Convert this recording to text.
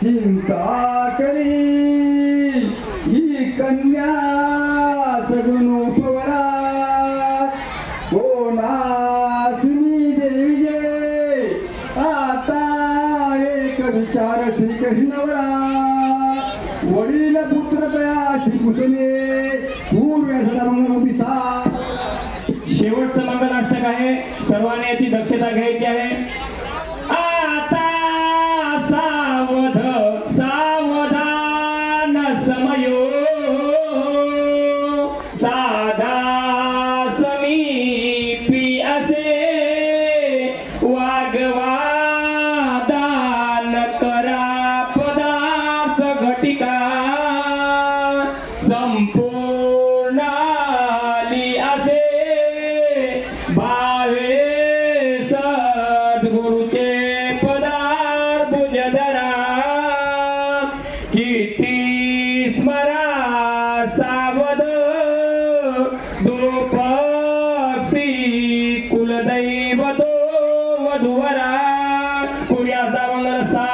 चिंता करी ही कन्या सगुण उपवरा कोणासनी देवी जे आता एक विचार श्रीकृष्णवरा वडील पुत्र तया श्रीकृष्णे पूर्व सदमंग दिसा. शेवटचं मंगलाष्टक आहे, सर्वांनी याची दक्षता घ्यायची आहे. आता सावध सावधान समयो साधा समीपी असे वागवादान करा पदार्थ घटिका संपूर्ण आली असे भावे सद्गुरुचे पदार भुजधरा कीर्ती स्मरा सावध दो पक्षी कुलदैवतो वधुवरा कुर्या सावंग सा